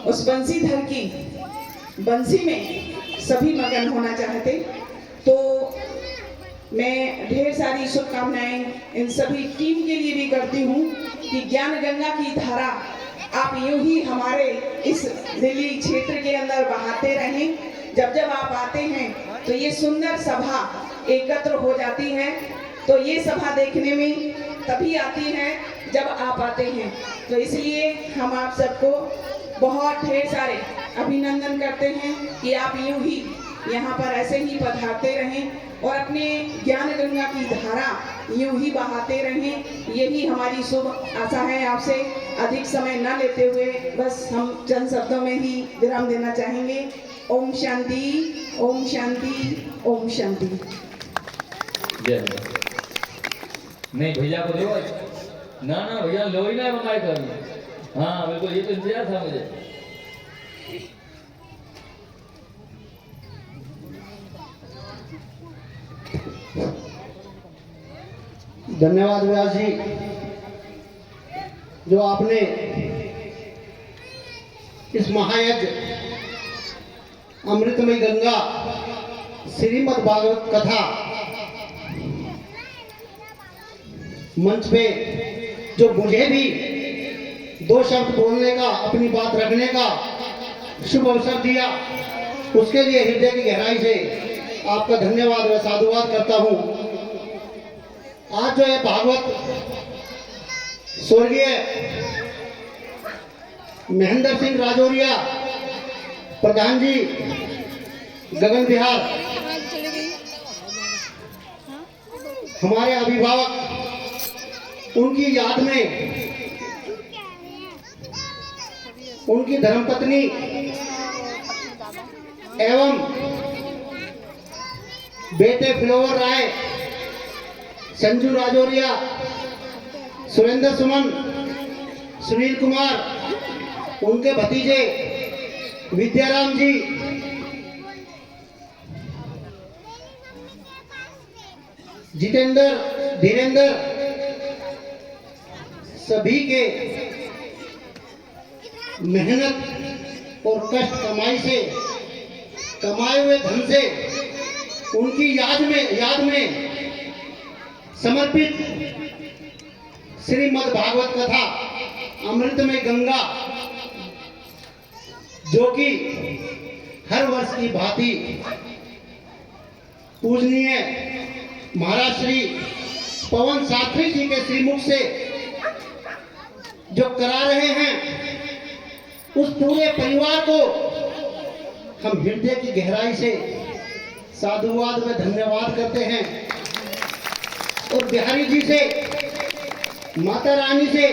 उस बंसीधर की बंसी में सभी मगन होना चाहते। तो मैं ढेर सारी शुभकामनाएं इन सभी टीम के लिए भी करती हूँ कि ज्ञान गंगा की धारा आप यूं ही हमारे इस दिल्ली क्षेत्र के अंदर बहाते रहें। जब जब आप आते हैं तो ये सुंदर सभा एकत्र हो जाती है। तो ये सभा देखने में तभी आती है जब आप आते हैं। तो इसलिए हम आप सबको बहुत ढेर सारे अभिनंदन करते हैं कि आप यूं ही यहाँ पर ऐसे ही पधारते रहें और अपने ज्ञान गंगा की धारा यूं ही बहाते रहें। यही हमारी शुभ आशा है। आपसे अधिक समय न लेते हुए बस हम चंद शब्दों में ही विराम देना चाहेंगे। ओम शांति, ओम शांति, ओम शांति। जय नहीं भैया को लो ना भैया लो ही ना हमारे घर में। हाँ बिल्कुल, ये तो इंतजार था मुझे। धन्यवाद व्यास जी, जो आपने इस महायज्ञ अमृतमयी गंगा श्रीमद् भागवत कथा मंच पे जो मुझे भी दो शब्द बोलने का, अपनी बात रखने का शुभ अवसर दिया, उसके लिए हृदय की गहराई से आपका धन्यवाद व साधुवाद करता हूँ। आज जो है भागवत स्वर्गीय महेंद्र सिंह राजौरिया प्रधान जी गगन बिहार, हमारे अभिभावक, उनकी याद में उनकी धर्मपत्नी एवं बेटे फ्लोवर राय, संजू राजौरिया, सुरेंद्र सुमन, सुनील कुमार, उनके भतीजे विद्याराम जी, जितेंद्र, धीरेंद्र, सभी के मेहनत और कष्ट कमाई से, कमाए हुए धन से उनकी याद में समर्पित श्रीमद् भागवत कथा अमृतमयी गंगा, जो कि हर वर्ष की भांति पूजनीय महाराज श्री पवन शास्त्री जी के श्रीमुख से जो करा रहे हैं, उस पूरे परिवार को हम हृदय की गहराई से साधुवाद व धन्यवाद करते हैं। और बिहारी जी से, माता रानी से,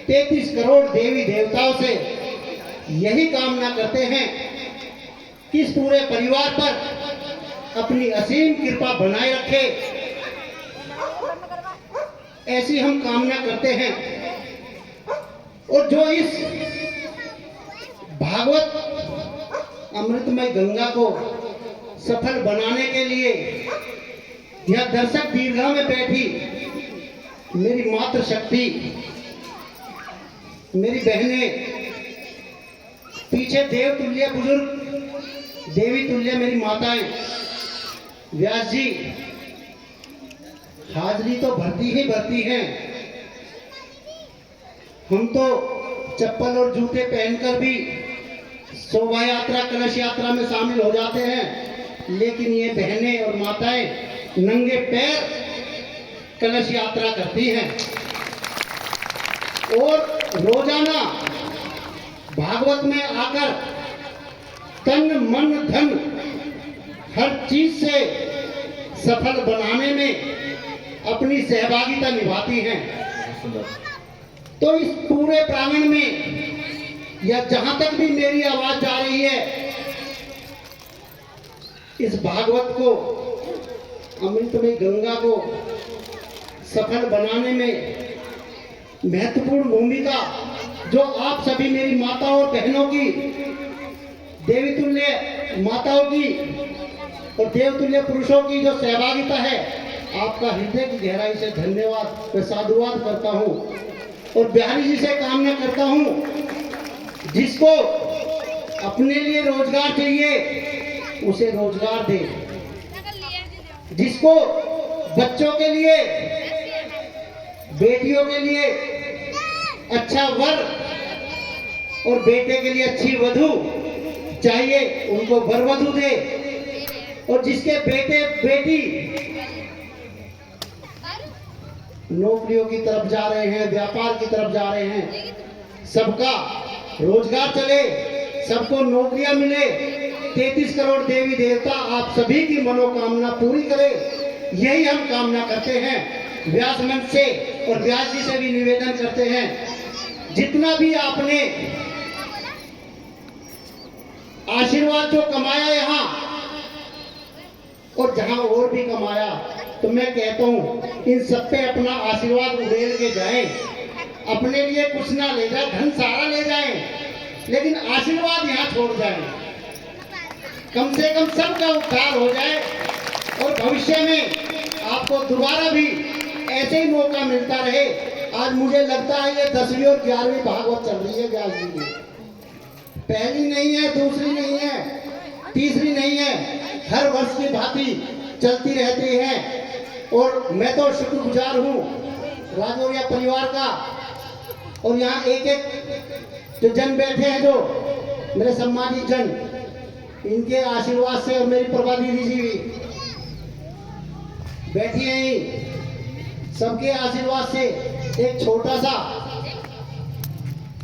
33 करोड़ देवी देवताओं से यही कामना करते हैं कि इस पूरे परिवार पर अपनी असीम कृपा बनाए रखे, ऐसी हम कामना करते हैं। और जो इस भागवत अमृतमय गंगा को सफल बनाने के लिए यह दर्शक दीर्घा में बैठी मेरी मातृशक्ति, मेरी बहनें, पीछे देव तुल्य बुजुर्ग, देवी तुल्य मेरी माताएं, व्यास जी हाजरी तो भरती ही भरती हैं। हम तो चप्पल और जूते पहनकर भी शोभा यात्रा, कलश यात्रा में शामिल हो जाते हैं, लेकिन ये बहनें और माताएं नंगे पैर कलश यात्रा करती हैं और रोजाना भागवत में आकर तन मन धन हर चीज से सफल बनाने में अपनी सहभागिता निभाती हैं। तो इस पूरे प्रांगण में या जहां तक भी मेरी आवाज जा रही है, इस भागवत को, अमृतमयी गंगा को सफल बनाने में महत्वपूर्ण भूमिका जो आप सभी मेरी माताओं और बहनों की, देवी तुल्य माताओं की और देवतुल्य पुरुषों की जो सहभागिता है, आपका हृदय की गहराई से धन्यवाद व साधुवाद करता हूँ। और बिहारी जी से कामना करता हूँ, जिसको अपने लिए रोजगार चाहिए उसे रोजगार दे, जिसको बच्चों के लिए, बेटियों के लिए अच्छा वर और बेटे के लिए अच्छी वधू चाहिए उनको वर वधू दे, और जिसके बेटे बेटी नौकरियों की तरफ जा रहे हैं, व्यापार की तरफ जा रहे हैं, सबका रोजगार चले, सबको नौकरियां मिले, 33 करोड़ देवी देवता आप सभी की मनोकामना पूरी करे, यही हम कामना करते हैं। व्यास मंच से और व्यास जी से भी निवेदन करते हैं, जितना भी आपने आशीर्वाद जो कमाया यहाँ और जहां और भी कमाया, तो मैं कहता हूं इन सब पे अपना आशीर्वाद उड़ेल के जाएं। अपने लिए कुछ ना ले जाए, धन सारा ले जाएं, लेकिन आशीर्वाद यहाँ छोड़ जाएं। कम से कम सबका उद्धार हो जाए और भविष्य में आपको दोबारा भी ऐसे ही मौका मिलता रहे। आज मुझे लगता है ये 10वीं और 11वीं भागवत चल रही है व्यास जी की, पहली नहीं है, दूसरी नहीं है, तीसरी नहीं है, हर वर्ष की भांति चलती रहती है। और मैं तो शुक्रगुजार हूँ राजौरिया परिवार का, और यहाँ एक एक जो जन बैठे हैं, जो मेरे सम्मानित जन, इनके आशीर्वाद से, और मेरी प्रभा दीदी जी भी बैठी हैं, सबके आशीर्वाद से एक छोटा सा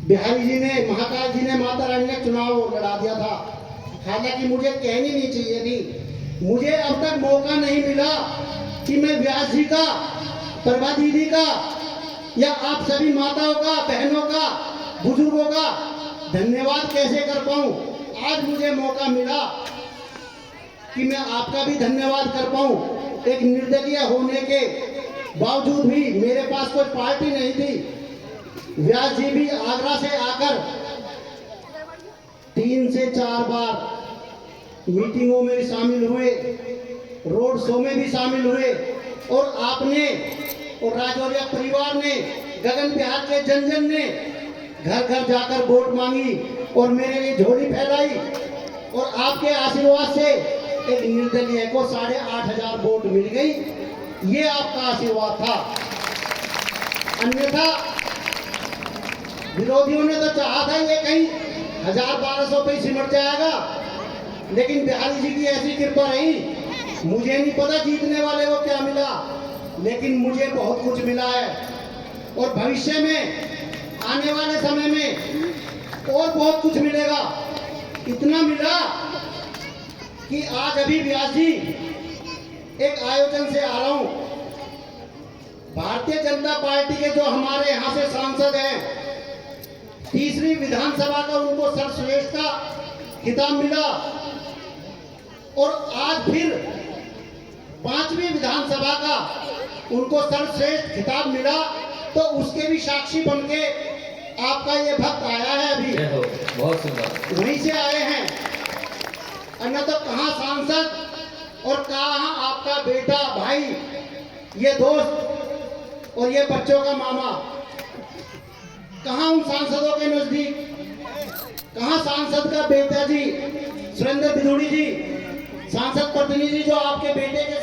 बिहारी जी ने, महाकाल जी ने, माता रानी ने चुनाव लड़ा दिया था। हालांकि मुझे कहनी नहीं चाहिए थी, मुझे अब तक मौका नहीं मिला कि मैं व्यास जी का, प्रभा दीदी का, या आप सभी माताओं का, बहनों का, बुजुर्गों का धन्यवाद कैसे कर पाऊं। आज मुझे मौका मिला कि मैं आपका भी धन्यवाद कर पाऊं। एक निर्दलीय होने के बावजूद भी, मेरे पास कोई पार्टी नहीं थी, व्यास जी भी आगरा से आकर 3 से 4 बार मीटिंगों में शामिल हुए, रोड शो में भी शामिल हुए, और आपने और राजौरिया परिवार ने, गगन बिहार के जन जन ने घर घर जाकर वोट मांगी और मेरे लिए झोली फैलाई, और आपके आशीर्वाद से एक निर्दलीय को 8,500 वोट मिल गई। ये आपका आशीर्वाद था। अन्यथा विरोधियों ने तो चाहा था ये कहीं 1,000-1,200 पे सिमट जाएगा, लेकिन बिहारी जी की ऐसी कृपा रही। मुझे नहीं पता जीतने वाले को क्या मिला, लेकिन मुझे बहुत कुछ मिला है, और भविष्य में आने वाले समय में और बहुत कुछ मिलेगा। इतना मिला कि आज अभी व्यास जी एक आयोजन से आ रहा हूं, भारतीय जनता पार्टी के जो हमारे यहाँ से सांसद हैं, 3री विधानसभा का उनको सर्वश्रेष्ठ का खिताब मिला, और आज फिर 5वीं विधानसभा का उनको सर्वश्रेष्ठ खिताब मिला, तो उसके भी साक्षी बनके आपका ये भक्त आया है। अभी बहुत सुंदर, वहीं से आए हैं, अन्य तो कहाँ सांसद और कहाँ आपका बेटा, भाई, ये दोस्त और ये बच्चों का मामा, कहाँ उन सांसदों के नजदीक, कहाँ सांसद का बेटा जी सुरेंद्र बिधूड़ी जी, सांसद प्रतिनिधि जो आपके बेटे के